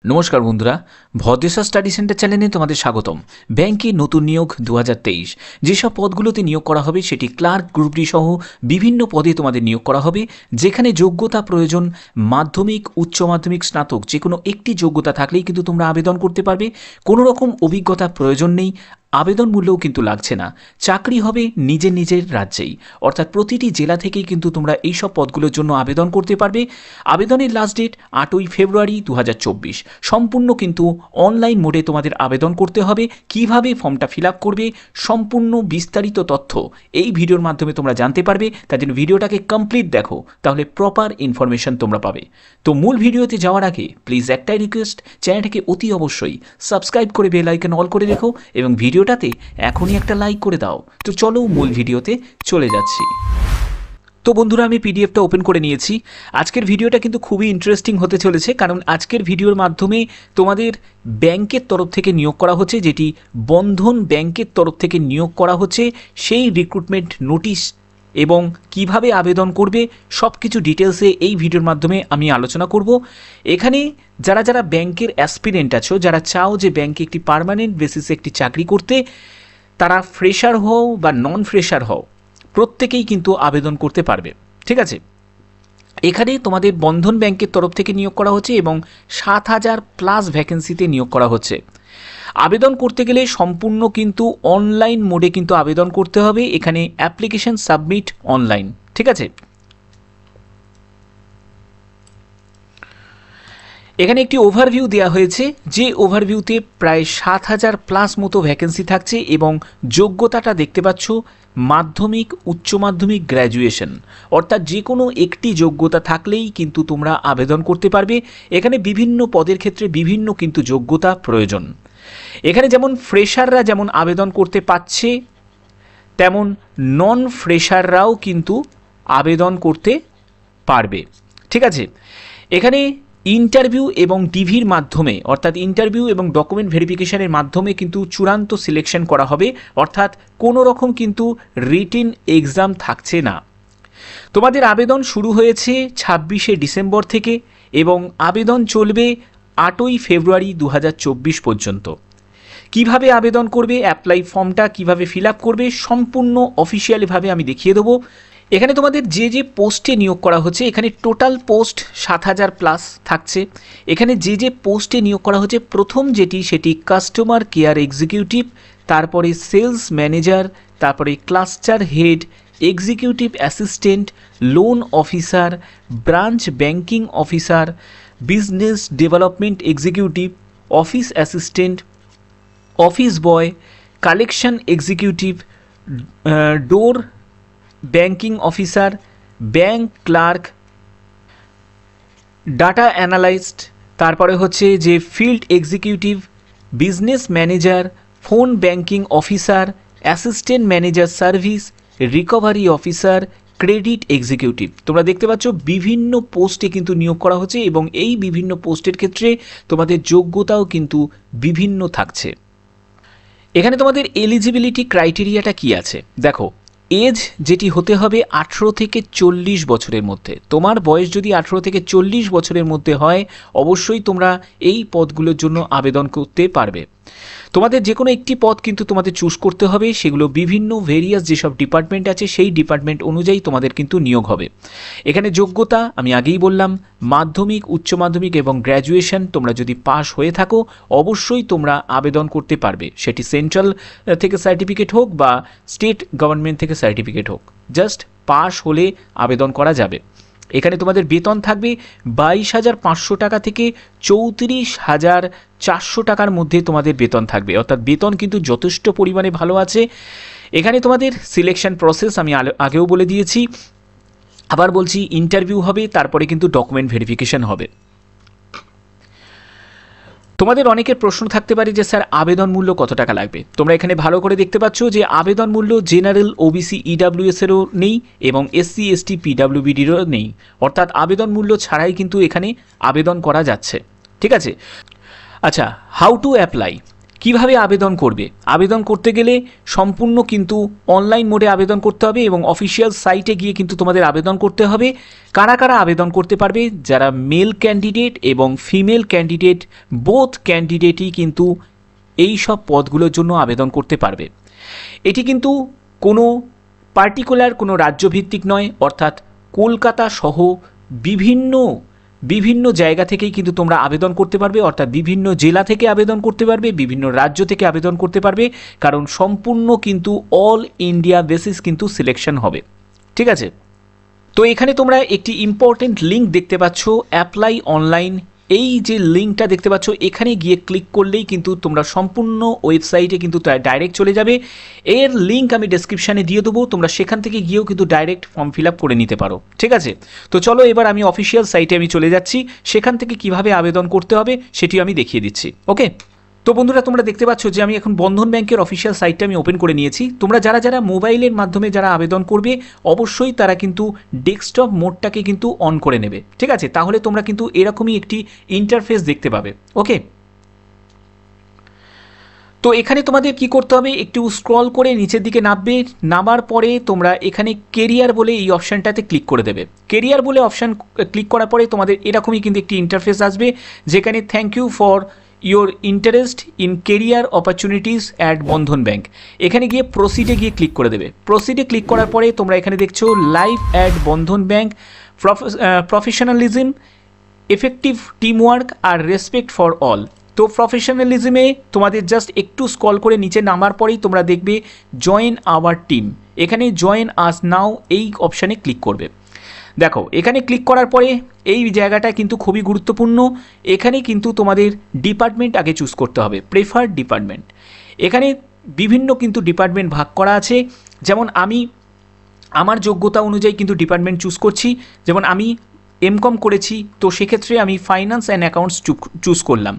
নমস্কার বন্ধুরা, Bhadreswar study centre চ্যানেলে তোমাদের স্বাগতম। ব্যাংকে নতুন নিয়োগ 2023 যেসব পদগুলোতে নিয়োগ করা হবে সেটি ক্লার্ক, গ্রুপ ডি সহ বিভিন্ন পদে তোমাদের নিয়োগ করা হবে। যেখানে যোগ্যতা প্রয়োজন মাধ্যমিক, উচ্চ মাধ্যমিক, স্নাতক যে কোনো একটি যোগ্যতা থাকলেই কিন্তু তোমরা আবেদন করতে পারবে। কোনো রকম অভিজ্ঞতা প্রয়োজন নেই, আবেদন মূল্যও কিন্তু লাগছে না। চাকরি হবে নিজের নিজের রাজ্যেই, অর্থাৎ প্রতিটি জেলা থেকেই কিন্তু তোমরা এইসব পদগুলোর জন্য আবেদন করতে পারবে। আবেদনের লাস্ট ডেট 8ই ফেব্রুয়ারি 2024। সম্পূর্ণ কিন্তু অনলাইন মোডে তোমাদের আবেদন করতে হবে। কিভাবে ফর্মটা ফিল আপ করবে সম্পূর্ণ বিস্তারিত তথ্য এই ভিডিওর মাধ্যমে তোমরা জানতে পারবে। তার জন্য ভিডিওটাকে কমপ্লিট দেখো, তাহলে প্রপার ইনফরমেশন তোমরা পাবে। তো মূল ভিডিওতে যাওয়ার আগে প্লিজ একটাই রিকোয়েস্ট, চ্যানেলটাকে অতি অবশ্যই সাবস্ক্রাইব করে বেল আইকন অল করে রেখো এবং ভিডিওটাতে এখনই একটা লাইক করে দাও। তো চলো মূল ভিডিওতে চলে যাচ্ছি। তো বন্ধুরা, আমি পিডিএফটা ওপেন করে নিয়েছি। আজকের ভিডিওটা কিন্তু খুবই ইন্টারেস্টিং হতে চলেছে, কারণ আজকের ভিডিওর মাধ্যমে তোমাদের ব্যাংকের তরফ থেকে নিয়োগ করা হচ্ছে, যেটি বন্ধন ব্যাংকের তরফ থেকে নিয়োগ করা হচ্ছে, সেই রিক্রুটমেন্ট নোটিশ এবং কিভাবে আবেদন করবে সব কিছু ডিটেলসে এই ভিডিওর মাধ্যমে আমি আলোচনা করব। এখানে যারা যারা ব্যাংকের অ্যাসপিরেন্ট আছো, যারা চাও যে ব্যাংকে একটি পার্মানেন্ট বেসিসে একটি চাকরি করতে, তারা ফ্রেশার হও বা নন ফ্রেশার হও, প্রত্যেকেই কিন্তু আবেদন করতে পারবে। ঠিক আছে, এখানে তোমাদের বন্ধন ব্যাংকের তরফ থেকে নিয়োগ করা হচ্ছে এবং 7,000+ ভ্যাকেন্সিতে নিয়োগ করা হচ্ছে। আবেদন করতে গেলে সম্পূর্ণ কিন্তু অনলাইন মোডে কিন্তু আবেদন করতে হবে। এখানে অ্যাপ্লিকেশন সাবমিট অনলাইন। ঠিক আছে, এখানে একটি ওভারভিউ দেওয়া হয়েছে, যে ওভারভিউতে প্রায় 7,000+ মতো ভ্যাকেন্সি থাকছে এবং যোগ্যতাটা দেখতে পাচ্ছ মাধ্যমিক, উচ্চ মাধ্যমিক, গ্র্যাজুয়েশন, অর্থাৎ যে কোনো একটি যোগ্যতা থাকলেই কিন্তু তোমরা আবেদন করতে পারবে। এখানে বিভিন্ন পদের ক্ষেত্রে বিভিন্ন কিন্তু যোগ্যতা প্রয়োজন। এখানে যেমন ফ্রেশাররা যেমন আবেদন করতে পারছে, তেমন নন ফ্রেশাররাও কিন্তু আবেদন করতে পারবে। ঠিক আছে, এখানে ইন্টারভিউ এবং ডিভির মাধ্যমে, অর্থাৎ ইন্টারভিউ এবং ডকুমেন্ট ভেরিফিকেশনের মাধ্যমে কিন্তু চূড়ান্ত সিলেকশন করা হবে, অর্থাৎ কোনো রকম কিন্তু রিটেন এক্সাম থাকছে না। তোমাদের আবেদন শুরু হয়েছে 26শে ডিসেম্বর থেকে এবং আবেদন চলবে 8ই ফেব্রুয়ারি 2024 পর্যন্ত। কিভাবে আবেদন করবে, অ্যাপ্লাই ফর্মটা কিভাবে ফিল আপ করবে সম্পূর্ণ অফিসিয়ালিভাবে আমি দেখিয়ে দেবো। এখানে তোমাদের যে যে পোস্টে নিয়োগ করা হচ্ছে, এখানে টোটাল পোস্ট 7,000+ থাকছে। এখানে যে যে পোস্টে নিয়োগ করা হচ্ছে, প্রথম যেটি সেটি কাস্টমার কেয়ার এক্সিকিউটিভ, তারপরে সেলস ম্যানেজার, তারপরে cluster head, executive assistant, loan officer, branch banking officer, business development executive, office assistant, office boy, collection executive, door banking officer, bank clerk, data analyst, তারপরে হচ্ছে যে field executive, business manager, phone banking officer, assistant manager service, recovery officer, credit executive. তোমরা দেখতে পাচ্ছ বিভিন্ন পোস্টে কিন্তু নিয়োগ করা হচ্ছে এবং এই বিভিন্ন পোস্টের ক্ষেত্রে তোমাদের যোগ্যতাও কিন্তু বিভিন্ন থাকছে। এখানে তোমাদের এলিজিবিলিটি ক্রাইটেরিয়াটা কি আছে দেখো। এজ যেটি হতে হবে 18 থেকে 40 বছরের মধ্যে। তোমার বয়স যদি 18 থেকে 40 বছরের মধ্যে হয়, অবশ্যই তোমরা এই পদগুলোর জন্য আবেদন করতে পারবে। তোমাদের যে কোনো একটি পদ কিন্তু তোমাদের চুজ করতে হবে, সেগুলো বিভিন্ন ভেরিয়াস যেসব ডিপার্টমেন্ট আছে সেই ডিপার্টমেন্ট অনুযায়ী তোমাদের কিন্তু নিয়োগ হবে। এখানে যোগ্যতা আমি আগেই বললাম, মাধ্যমিক, উচ্চ মাধ্যমিক এবং গ্র্যাজুয়েশন তোমরা যদি পাস হয়ে থাকো অবশ্যই তোমরা আবেদন করতে পারবে। সেটি সেন্ট্রাল থেকে সার্টিফিকেট হোক বা স্টেট গভর্নমেন্ট থেকে সার্টিফিকেট হোক, জাস্ট পাস হলে আবেদন করা যাবে। এখানে তোমাদের বেতন থাকবে 22,500 টাকা থেকে 34,400 টাকার মধ্যে তোমাদের বেতন থাকবে, অর্থাৎ বেতন কিন্তু যথেষ্ট পরিমাণে ভালো আছে। এখানে তোমাদের সিলেকশন প্রসেস আমি আগেও বলে দিয়েছি, আবার বলছি, ইন্টারভিউ হবে, তারপরে কিন্তু ডকুমেন্ট ভেরিফিকেশন হবে। তোমাদের অনেকের প্রশ্ন থাকতে পারে যে স্যার আবেদন মূল্য কত টাকা লাগবে। তোমরা এখানে ভালো করে দেখতে পাচ্ছ যে আবেদন মূল্য জেনারেল, ওবিসি, ইডাব্লিউএসেরও নেই এবং এসসি, এসটি, পিডাব্লিউবিডিরও নেই, অর্থাৎ আবেদন মূল্য ছাড়াই কিন্তু এখানে আবেদন করা যাচ্ছে। ঠিক আছে, আচ্ছা, হাউ টু অ্যাপ্লাই, কিভাবে আবেদন করবে? আবেদন করতে গেলে সম্পূর্ণ কিন্তু অনলাইন মোডে আবেদন করতে হবে এবং অফিসিয়াল সাইটে গিয়ে কিন্তু তোমাদের আবেদন করতে হবে। কারা কারা আবেদন করতে পারবে? যারা মেল ক্যান্ডিডেট এবং ফিমেল ক্যান্ডিডেট, বোথ ক্যান্ডিডেটই কিন্তু এই সব পদগুলোর জন্য আবেদন করতে পারবে। এটি কিন্তু কোনো পার্টিকুলার কোনো রাজ্যভিত্তিক নয়, অর্থাৎ কলকাতা সহ বিভিন্ন জায়গা থেকেই কিন্তু তোমরা আবেদন করতে পারবে, অর্থাৎ বিভিন্ন জেলা থেকে আবেদন করতে পারবে, বিভিন্ন রাজ্য থেকে আবেদন করতে পারবে, কারণ সম্পূর্ণ কিন্তু অল ইন্ডিয়া বেসিস কিন্তু সিলেকশন হবে। ঠিক আছে, তো এখানে তোমরা একটি ইম্পর্টেন্ট লিঙ্ক দেখতে পাচ্ছ, অ্যাপ্লাই অনলাইন। এই যে লিঙ্কটা দেখতে পাচ্ছ, এখানে গিয়ে ক্লিক করলেই কিন্তু তোমরা সম্পূর্ণ ওয়েবসাইটে কিন্তু ডাইরেক্ট চলে যাবে। এর লিঙ্ক আমি ডেসক্রিপশানে দিয়ে দেবো, তোমরা সেখান থেকে গিয়েও কিন্তু ডাইরেক্ট ফর্ম ফিল আপ করে নিতে পারো। ঠিক আছে, তো চলো এবার আমি অফিসিয়াল সাইটে আমি চলে যাচ্ছি, সেখান থেকে কিভাবে আবেদন করতে হবে সেটিও আমি দেখিয়ে দিচ্ছি। ওকে, তো বন্ধুরা তোমরা দেখতে পাচ্ছ যে আমি এখন বন্ধন ব্যাংকের অফিসিয়াল সাইটটা আমি ওপেন করে নিয়েছি। তোমরা যারা মোবাইলের মাধ্যমে যারা আবেদন করবে অবশ্যই তারা কিন্তু ডেস্কটপ মোডটাকে কিন্তু অন করে নেবে। ঠিক আছে, তাহলে তোমরা কিন্তু এরকমই একটি ইন্টারফেস দেখতে পাবে। ওকে, তো এখানে তোমাদের কি করতে হবে, একটু স্ক্রল করে নিচের দিকে নামবে, নামার পরে তোমরা এখানে কেরিয়ার বলে এই অপশানটাতে ক্লিক করে দেবে। কেরিয়ার বলে অপশান ক্লিক করার পরে তোমাদের এরকমই কিন্তু একটি ইন্টারফেস আসবে, যেখানে thank you for your interest in career opportunities at Bandhan bank. এখানে গিয়ে প্রসিডে গিয়ে ক্লিক করে দেবে। প্রসিডে ক্লিক করার পরে তোমরা এখানে দেখছো live at Bandhan bank, professionalism, effective teamwork আর রেসপেক্ট ফর অল। তো প্রফেশনালিজমে তোমাদের জাস্ট একটু স্ক্রল করে নিচে নামার পরেই তোমরা দেখবে জয়েন আওয়ার টিম। এখানে জয়েন আস নাও এই অপশানে ক্লিক করবে। দেখো এখানে ক্লিক করার পরে এই জায়গাটা কিন্তু খুবই গুরুত্বপূর্ণ। এখানে কিন্তু তোমাদের ডিপার্টমেন্ট আগে চুজ করতে হবে, প্রেফার্ড ডিপার্টমেন্ট। এখানে বিভিন্ন কিন্তু ডিপার্টমেন্ট ভাগ করা আছে, যেমন আমি আমার যোগ্যতা অনুযায়ী কিন্তু ডিপার্টমেন্ট চুজ করছি। যেমন আমি এমকম করেছি, তো সেক্ষেত্রে আমি ফাইন্যান্স অ্যান্ড অ্যাকাউন্টস চুজ করলাম।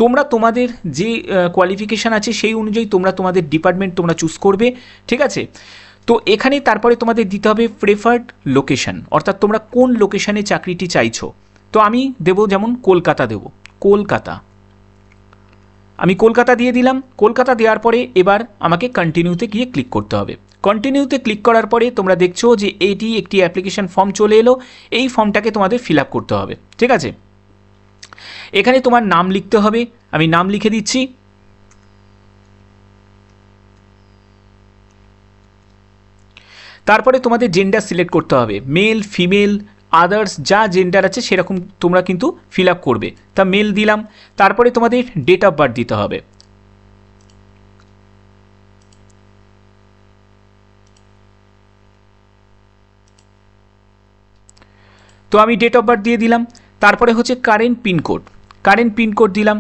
তোমরা তোমাদের যে কোয়ালিফিকেশান আছে সেই অনুযায়ী তোমরা তোমাদের ডিপার্টমেন্ট তোমরা চুজ করবে। ঠিক আছে, তো এখানে তারপরে তোমাদের দিতে হবে প্রেফার্ড লোকেশন, অর্থাৎ তোমরা কোন লোকেশানে চাকরিটি চাইছো। তো আমি দেবো যেমন কলকাতা দেবো, কলকাতা, আমি কলকাতা দিয়ে দিলাম। কলকাতা দেওয়ার পরে এবার আমাকে কন্টিনিউতে গিয়ে ক্লিক করতে হবে। কন্টিনিউতে ক্লিক করার পরে তোমরা দেখছো যে এইটি একটি অ্যাপ্লিকেশন ফর্ম চলে এলো, এই ফর্মটাকে তোমাদের ফিল আপ করতে হবে। ঠিক আছে, এখানে তোমার নাম লিখতে হবে, আমি নাম লিখে দিচ্ছি। তারপরে তোমাদের জেন্ডার সিলেক্ট করতে হবে, মেল ফিমেল আদার্স যা জেন্ডার আছে সেরকম তোমরা কিন্তু ফিল আপ করবে। তা মেল দিলাম। তারপরে তোমাদের ডেট অফ বার্থ দিতে হবে। তো আমি ডেট অফ বার্থ দিয়ে দিলাম। তারপরে হচ্ছে কারেন্ট পিনকোড, কারেন্ট পিনকোড দিলাম,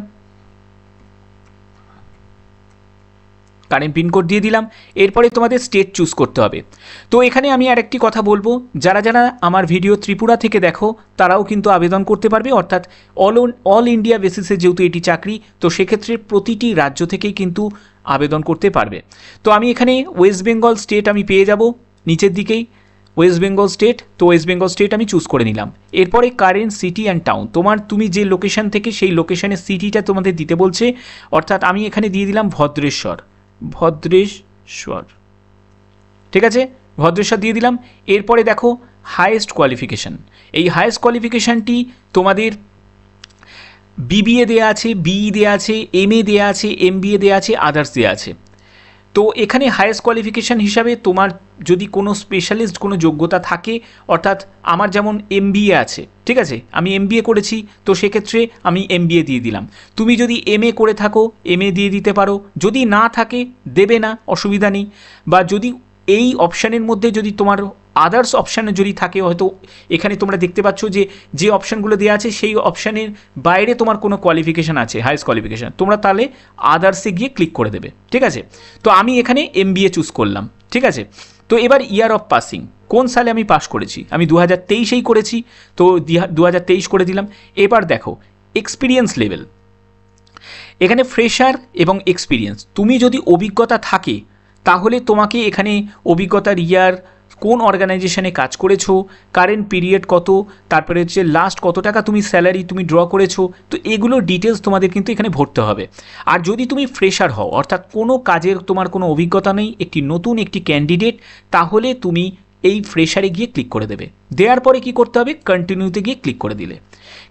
কারেন্ট পিনকোড দিয়ে দিলাম। এরপরে তোমাদের স্টেট চুজ করতে হবে। তো এখানে আমি আরেকটি কথা বলবো, যারা আমার ভিডিও ত্রিপুরা থেকে দেখো তারাও কিন্তু আবেদন করতে পারবে, অর্থাৎ অল ইন্ডিয়া বেসিসে যেহেতু এটি চাকরি, তো সেক্ষেত্রে প্রতিটি রাজ্য থেকেই কিন্তু আবেদন করতে পারবে। তো আমি এখানে ওয়েস্ট বেঙ্গল স্টেট আমি পেয়ে যাব নিচের দিকেই, ওয়েস্ট বেঙ্গল স্টেট। তো ওয়েস্ট বেঙ্গল স্টেট আমি চুজ করে নিলাম। এরপরে কারেন্ট সিটি অ্যান্ড টাউন, তুমি যে লোকেশন থেকে সেই লোকেশনের সিটিটা তোমাদের দিতে বলছে, অর্থাৎ আমি এখানে দিয়ে দিলাম ভদ্রেশ্বর, ভদ্রেশ্বর। ঠিক আছে, ভদ্রেশ্বর দিয়ে দিলাম। এরপরে দেখো হাইয়েস্ট কোয়ালিফিকেশান, এই হাইয়েস্ট কোয়ালিফিকেশানটি তোমাদের বিবিএ দেওয়া আছে, বিই দেওয়া আছে, এমএ দেওয়া আছে, এমবিএ দেওয়া আছে, আদার্স দেওয়া আছে। তো এখানে হাইয়েস্ট কোয়ালিফিকেশান হিসাবে তোমার যদি কোনো স্পেশালিস্ট কোনো যোগ্যতা থাকে, অর্থাৎ আমার যেমন এমবিএ আছে, ঠিক আছে, আমি এমবিএ করেছি, তো সেক্ষেত্রে আমি এমবিএ দিয়ে দিলাম। তুমি যদি এমএ করে থাকো এমএ দিয়ে দিতে পারো, যদি না থাকে দেবে না, অসুবিধা নেই। বা যদি এই অপশানের মধ্যে যদি তোমার আদার্স অপশানে যদি থাকে, হয়তো এখানে তোমরা দেখতে পাচ্ছ যে অপশানগুলো দেওয়া আছে সেই অপশানের বাইরে তোমার কোনো কোয়ালিফিকেশান আছে, হাইয়েস্ট কোয়ালিফিকেশান, তোমরা তাহলে আদার্সে গিয়ে ক্লিক করে দেবে। ঠিক আছে, তো আমি এখানে এমবিএ চুজ করলাম। ঠিক আছে, তো এবার ইয়ার অফ পাসিং, কোন সালে আমি পাস করেছি, আমি 2023-এই করেছি, তো 2023 করে দিলাম। এবার দেখো এক্সপিরিয়েন্স লেভেল, এখানে ফ্রেশার এবং এক্সপিরিয়েন্স, তুমি যদি অভিজ্ঞতা থাকে তাহলে তোমাকে এখানে অভিজ্ঞতার ইয়ার কোন অর্গানাইজেশনে কাজ করেছো, কারেন্ট পিরিয়ড কত, তারপরে হচ্ছে লাস্ট কত টাকা তুমি স্যালারি তুমি ড্র করেছো। তো এগুলো ডিটেলস তোমাদের কিন্তু এখানে ভরতে হবে। আর যদি তুমি ফ্রেশার হও, অর্থাৎ কোনো কাজের তোমার কোনো অভিজ্ঞতা নেই, একটি নতুন একটি ক্যান্ডিডেট, তাহলে তুমি এই ফ্রেশারে গিয়ে ক্লিক করে দেবে। দেওয়ার পরে কি করতে হবে, কন্টিনিউতে গিয়ে ক্লিক করে দিলে।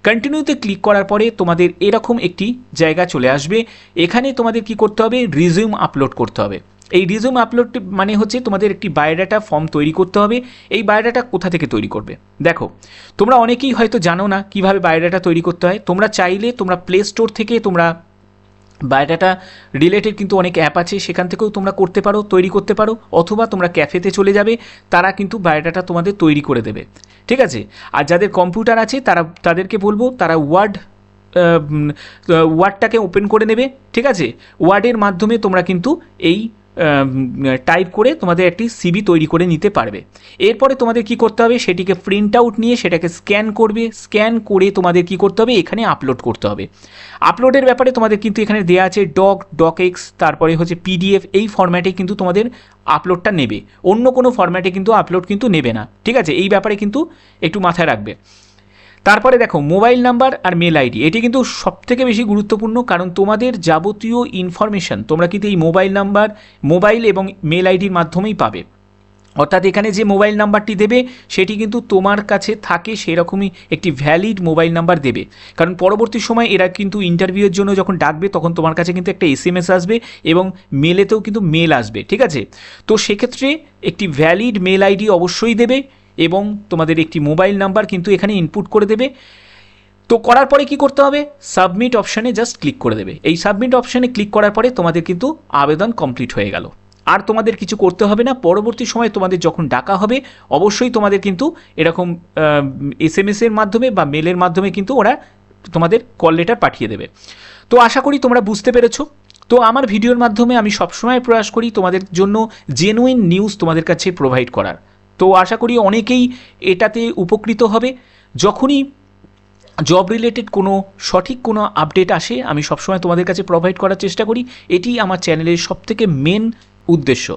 কন্টিনিউতে ক্লিক করার পরে তোমাদের এরকম একটি জায়গা চলে আসবে। এখানে তোমাদের কি করতে হবে, রিজিউম আপলোড করতে হবে। এই রিজিউম আপলোড মানে হচ্ছে তোমাদের একটি বায়োডাটা ফর্ম তৈরি করতে হবে। এই বায়োডাটা কোথা থেকে তৈরি করবে, দেখো তোমরা অনেকেই হয়তো জানো না কিভাবে বায়োডাটা তৈরি করতে হয়। তোমরা চাইলে তোমরা প্লে স্টোর থেকে তোমরা বায়োডাটা রিলেটেড কিন্তু অনেক অ্যাপ আছে, সেখান থেকেও তোমরা করতে পারো, তৈরি করতে পারো, অথবা তোমরা ক্যাফেতে চলে যাবে, তারা কিন্তু বায়োডাটা তোমাদের তৈরি করে দেবে, ঠিক আছে। আর যাদের কম্পিউটার আছে তাদেরকে বলবো তারা ওয়ার্ডটাকে ওপেন করে নেবে, ঠিক আছে। ওয়ার্ডের মাধ্যমে তোমরা কিন্তু এই টাইপ করে তোমাদের একটি সিভি তৈরি করে নিতে পারবে। এরপরে তোমাদের কি করতে হবে, সেটিকে প্রিন্ট আউট নিয়ে সেটাকে স্ক্যান করবে। স্ক্যান করে তোমাদের কি করতে হবে, এখানে আপলোড করতে হবে। আপলোডের ব্যাপারে তোমাদের কিন্তু এখানে দেওয়া আছে ডকেক্স, তারপরে হচ্ছে পিডিএফ, এই ফরম্যাটে কিন্তু তোমাদের আপলোডটা নেবে, অন্য কোনো ফরম্যাটে কিন্তু আপলোড কিন্তু নেবে না, ঠিক আছে। এই ব্যাপারে কিন্তু একটু মাথায় রাখবে। তারপরে দেখো মোবাইল নাম্বার আর মেল আইডি, এটি কিন্তু সবথেকে বেশি গুরুত্বপূর্ণ, কারণ তোমাদের যাবতীয় ইনফরমেশান তোমরা কিন্তু এই মোবাইল এবং মেল আইডির মাধ্যমেই পাবে। অর্থাৎ এখানে যে মোবাইল নাম্বারটি দেবে সেটি কিন্তু তোমার কাছে থাকে সেরকমই একটি ভ্যালিড মোবাইল নাম্বার দেবে, কারণ পরবর্তী সময় এরা কিন্তু ইন্টারভিউয়ের জন্য যখন ডাকবে তখন তোমার কাছে কিন্তু একটা SMS আসবে এবং মেলেতেও কিন্তু মেল আসবে, ঠিক আছে। তো সেক্ষেত্রে একটি ভ্যালিড মেল আইডি অবশ্যই দেবে এবং তোমাদের একটি মোবাইল নাম্বার কিন্তু এখানে ইনপুট করে দেবে। তো করার পরে কি করতে হবে, সাবমিট অপশানে জাস্ট ক্লিক করে দেবে। এই সাবমিট অপশানে ক্লিক করার পরে তোমাদের কিন্তু আবেদন কমপ্লিট হয়ে গেল। আর তোমাদের কিছু করতে হবে না। পরবর্তী সময় তোমাদের যখন ডাকা হবে অবশ্যই তোমাদের কিন্তু এরকম SMS-এর মাধ্যমে বা মেলের মাধ্যমে কিন্তু ওরা তোমাদের কল লেটার পাঠিয়ে দেবে। তো আশা করি তোমরা বুঝতে পেরেছো। তো আমার ভিডিওর মাধ্যমে আমি সবসময় প্রয়াস করি তোমাদের জন্য জেনুইন নিউজ তোমাদের কাছে প্রোভাইড করার। তো আশা করি অনেকেই এটাতে উপকৃত হবে। যখনই জব রিলেটেড কোনো সঠিক কোনো আপডেট আসে আমি সবসময় তোমাদের কাছে প্রোভাইড করার চেষ্টা করি, এটি আমার চ্যানেলের সবথেকে মেন উদ্দেশ্য।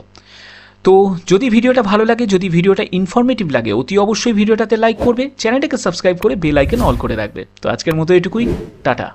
তো যদি ভিডিওটা ভালো লাগে, যদি ভিডিওটা ইনফরমেটিভ লাগে, অতি অবশ্যই ভিডিওটাতে লাইক করবে, চ্যানেলটাকে সাবস্ক্রাইব করে বেল আইকন অল করে রাখবে। তো আজকের মতো এটুকুই, টাটা।